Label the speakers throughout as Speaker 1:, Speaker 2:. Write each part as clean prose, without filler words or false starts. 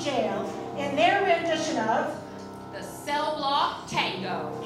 Speaker 1: jail in their rendition of
Speaker 2: the Cell Block Tango.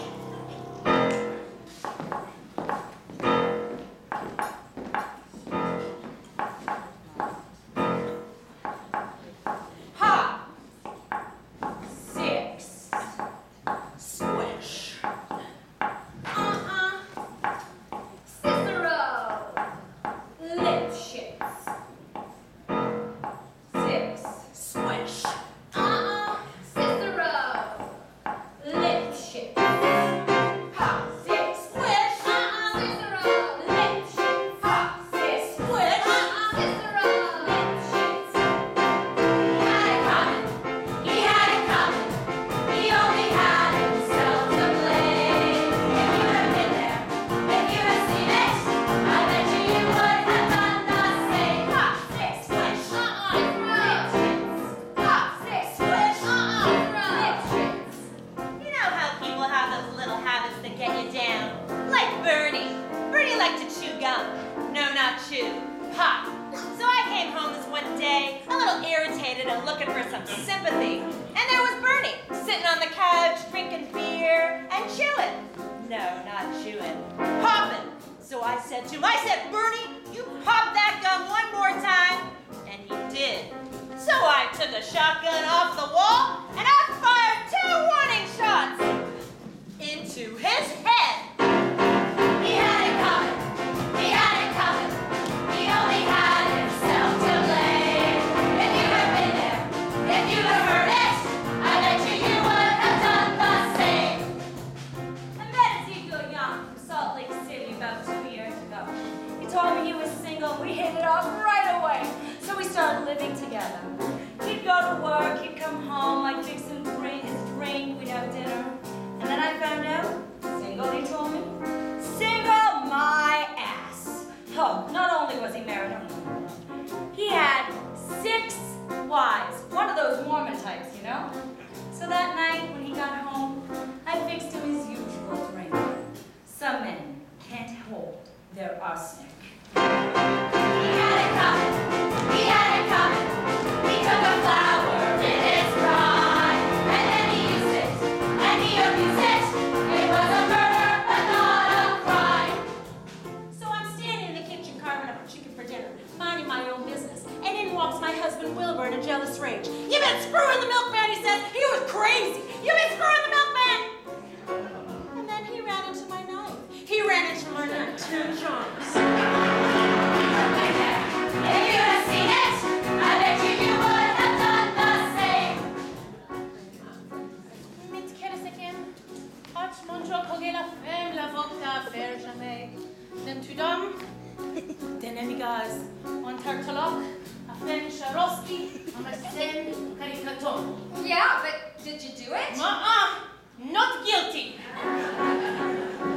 Speaker 3: Yeah, but did you do it?
Speaker 2: Not guilty.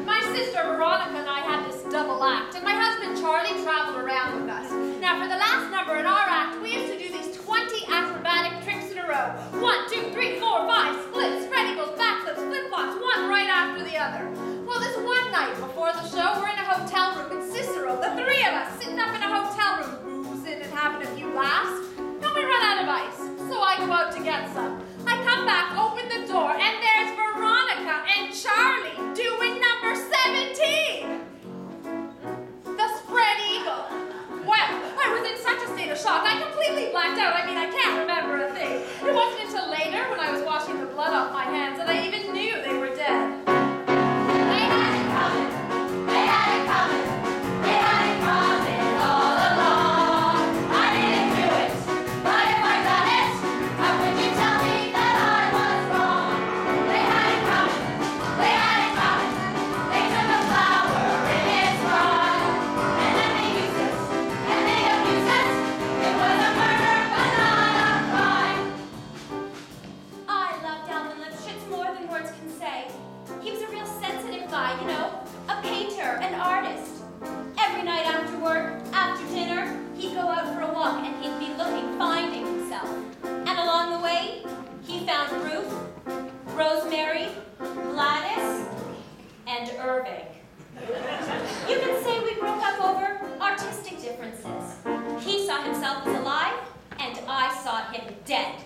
Speaker 3: My sister Veronica and I had this double act, and my husband Charlie traveled around with us. Now, for the last number in our act, we used to do these 20 acrobatic tricks in a row. 1, 2, 3, 4, 5, splits, spread eagles, backflips, flip-flops, one right after the other. Well, this one night before the show, we're in a hotel room in Cicero, the three of us sitting up in a hotel room, boozing and having a few laughs. Then we run out of ice, so I go out to get some. I come back, open the door, and there's Veronica and Charlie doing number 17. The spread eagle. Well, I was in such a state of shock, I completely blacked out. I mean, I can't remember a thing. It wasn't until later, when I was washing the blood off my hands, that I even knew they were dead. They had it coming. They had it coming. They had it coming all along. I didn't do it, but if I done it, how could you tell me that I was wrong? They had it coming. They had it coming. They took a flower in its prime, and then they used it, and they abused it. It was a murder, but not a crime. I loved Alvin Lipschitz more than words can say. He was a real sensitive guy, you know, a painter, an artist. Every night after work, after dinner, he'd go out for a walk and he'd be looking, finding himself. And along the way, he found Ruth, Rosemary, Gladys, and Irving. You can say we broke up over artistic differences. He saw himself as alive, and I saw him dead.